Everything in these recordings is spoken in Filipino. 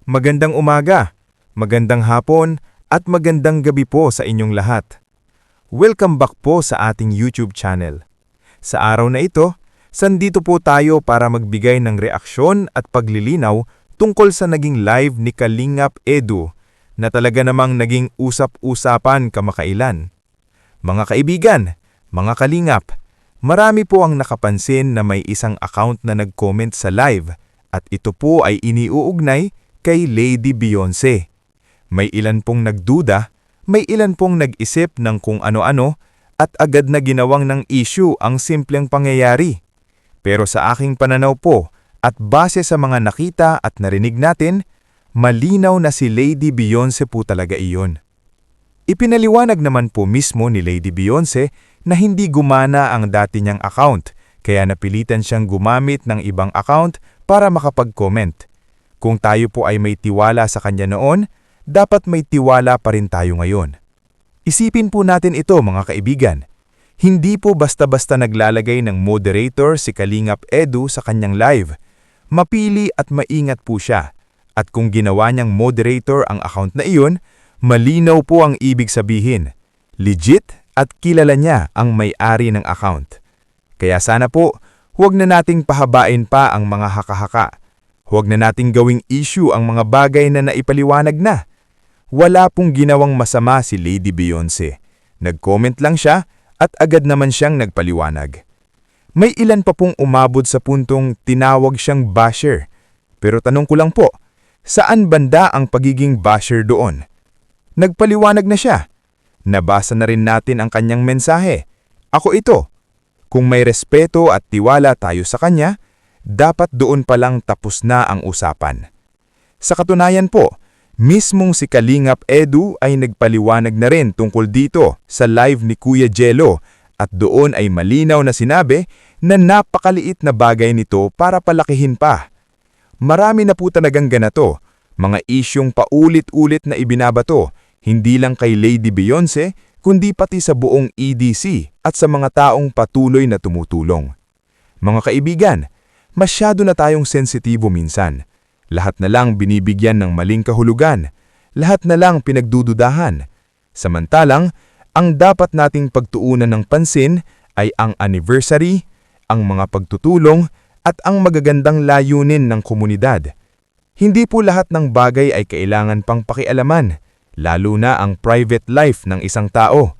Magandang umaga, magandang hapon, at magandang gabi po sa inyong lahat. Welcome back po sa ating YouTube channel. Sa araw na ito, sandito po tayo para magbigay ng reaksyon at paglilinaw tungkol sa naging live ni Kalingap Edu na talaga namang naging usap-usapan kamakailan. Mga kaibigan, mga kalingap, marami po ang nakapansin na may isang account na nag-comment sa live at ito po ay iniuugnay kay Lady Beyonce. May ilan pong nagduda, may ilan pong nag-isip ng kung ano-ano at agad na ginawang ng issue ang simpleng pangyayari. Pero sa aking pananaw po at base sa mga nakita at narinig natin, malinaw na si Lady Beyonce po talaga iyon. Ipinaliwanag naman po mismo ni Lady Beyonce na hindi gumana ang dati niyang account kaya napilitan siyang gumamit ng ibang account para makapag-comment. Kung tayo po ay may tiwala sa kanya noon, dapat may tiwala pa rin tayo ngayon. Isipin po natin ito mga kaibigan. Hindi po basta-basta naglalagay ng moderator si Kalingap Edu sa kanyang live. Mapili at maingat po siya. At kung ginawa niyang moderator ang account na iyon, malinaw po ang ibig sabihin. Legit at kilala niya ang may-ari ng account. Kaya sana po, huwag na nating pahabain pa ang mga haka-haka. Huwag na nating gawing issue ang mga bagay na naipaliwanag na. Wala pong ginawang masama si Lady Beyonce. Nag-comment lang siya at agad naman siyang nagpaliwanag. May ilan pa pong umabot sa puntong tinawag siyang basher. Pero tanong ko lang po, saan banda ang pagiging basher doon? Nagpaliwanag na siya. Nabasa na rin natin ang kanyang mensahe. Ako ito. Kung may respeto at tiwala tayo sa kanya, dapat doon pa lang tapos na ang usapan. Sa katunayan po, mismong si Kalingap Edu ay nagpaliwanag na rin tungkol dito sa live ni Kuya Jello at doon ay malinaw na sinabi na napakaliit na bagay nito para palakihin pa. Marami na po talagang ganito, mga isyong paulit-ulit na ibinabato, hindi lang kay Lady Beyonce, kundi pati sa buong EDC at sa mga taong patuloy na tumutulong. Mga kaibigan, masyado na tayong sensitibo minsan. Lahat na lang binibigyan ng maling kahulugan. Lahat na lang pinagdududahan. Samantalang, ang dapat nating pagtuunan ng pansin ay ang anniversary, ang mga pagtutulong, at ang magagandang layunin ng komunidad. Hindi po lahat ng bagay ay kailangan pang pakialaman, lalo na ang private life ng isang tao.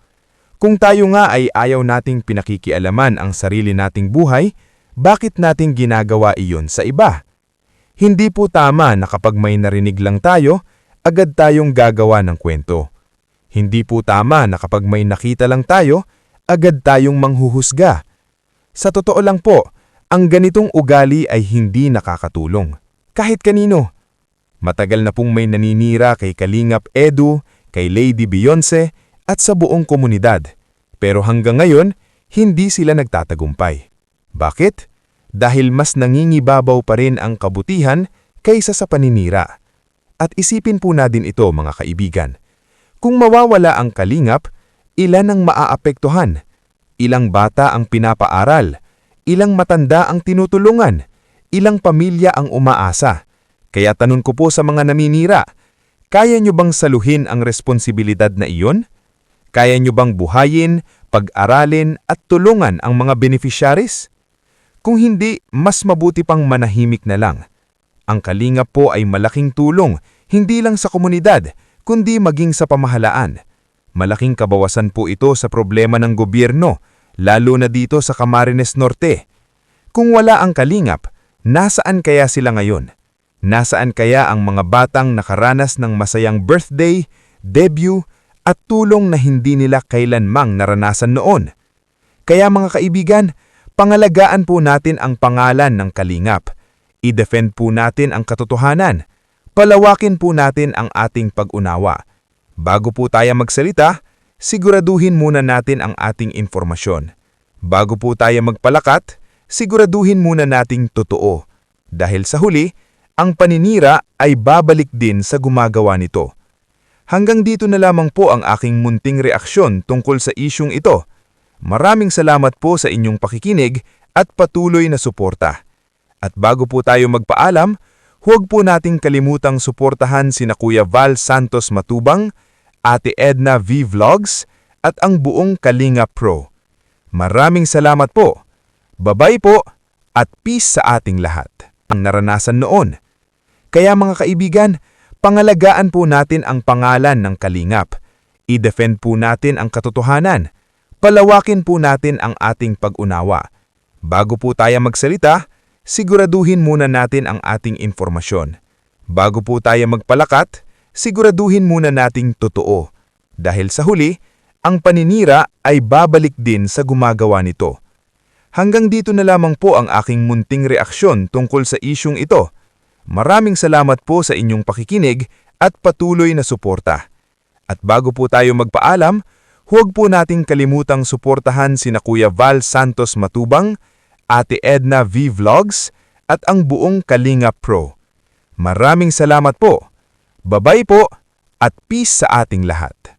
Kung tayo nga ay ayaw nating pinakikialaman ang sarili nating buhay, bakit nating ginagawa iyon sa iba? Hindi po tama na kapag may narinig lang tayo, agad tayong gagawa ng kwento. Hindi po tama na kapag may nakita lang tayo, agad tayong manghuhusga. Sa totoo lang po, ang ganitong ugali ay hindi nakakatulong. Kahit kanino. Matagal na pong may naninira kay Kalingap Edu, kay Lady Beyonce, at sa buong komunidad. Pero hanggang ngayon, hindi sila nagtatagumpay. Bakit? Dahil mas nangingibabaw pa rin ang kabutihan kaysa sa paninira. At isipin po natin ito mga kaibigan. Kung mawawala ang kalingap, ilan ang maaapektuhan? Ilang bata ang pinapaaral? Ilang matanda ang tinutulungan? Ilang pamilya ang umaasa? Kaya tanong ko po sa mga naninira, kaya nyo bang saluhin ang responsibilidad na iyon? Kaya nyo bang buhayin, pag-aralin at tulungan ang mga beneficiaries? Kung hindi, mas mabuti pang manahimik na lang. Ang kalingap po ay malaking tulong, hindi lang sa komunidad, kundi maging sa pamahalaan. Malaking kabawasan po ito sa problema ng gobyerno, lalo na dito sa Camarines Norte. Kung wala ang kalingap, nasaan kaya sila ngayon? Nasaan kaya ang mga batang nakaranas ng masayang birthday, debut, at tulong na hindi nila kailanmang naranasan noon? Kaya mga kaibigan, pangalagaan po natin ang pangalan ng kalingap. I-defend po natin ang katotohanan. Palawakin po natin ang ating pag-unawa. Bago po tayo magsalita, siguraduhin muna natin ang ating informasyon. Bago po tayo magpalakat, siguraduhin muna nating totoo. Dahil sa huli, ang paninira ay babalik din sa gumagawa nito. Hanggang dito na lamang po ang aking munting reaksyon tungkol sa isyung ito. Maraming salamat po sa inyong pakikinig at patuloy na suporta. At bago po tayo magpaalam, huwag po nating kalimutang suportahan sina Kuya Val Santos Matubang, Ate Edna V Vlogs, at ang buong Kalinga Pro. Maraming salamat po. Babay po at peace sa ating lahat. Ang naranasan noon. Kaya mga kaibigan, pangalagaan po natin ang pangalan ng Kalingap. I-defend po natin ang katotohanan. Palawakin po natin ang ating pag-unawa. Bago po tayo magsalita, siguraduhin muna natin ang ating informasyon. Bago po tayo magpalakat, siguraduhin muna nating totoo. Dahil sa huli, ang paninira ay babalik din sa gumagawa nito. Hanggang dito na lamang po ang aking munting reaksyon tungkol sa isyung ito. Maraming salamat po sa inyong pakikinig at patuloy na suporta. At bago po tayo magpaalam, huwag po nating kalimutang suportahan sina Kuya Val Santos Matubang, Ate Edna V Vlogs, at ang buong Kalinga Pro. Maraming salamat po. Babay po at peace sa ating lahat.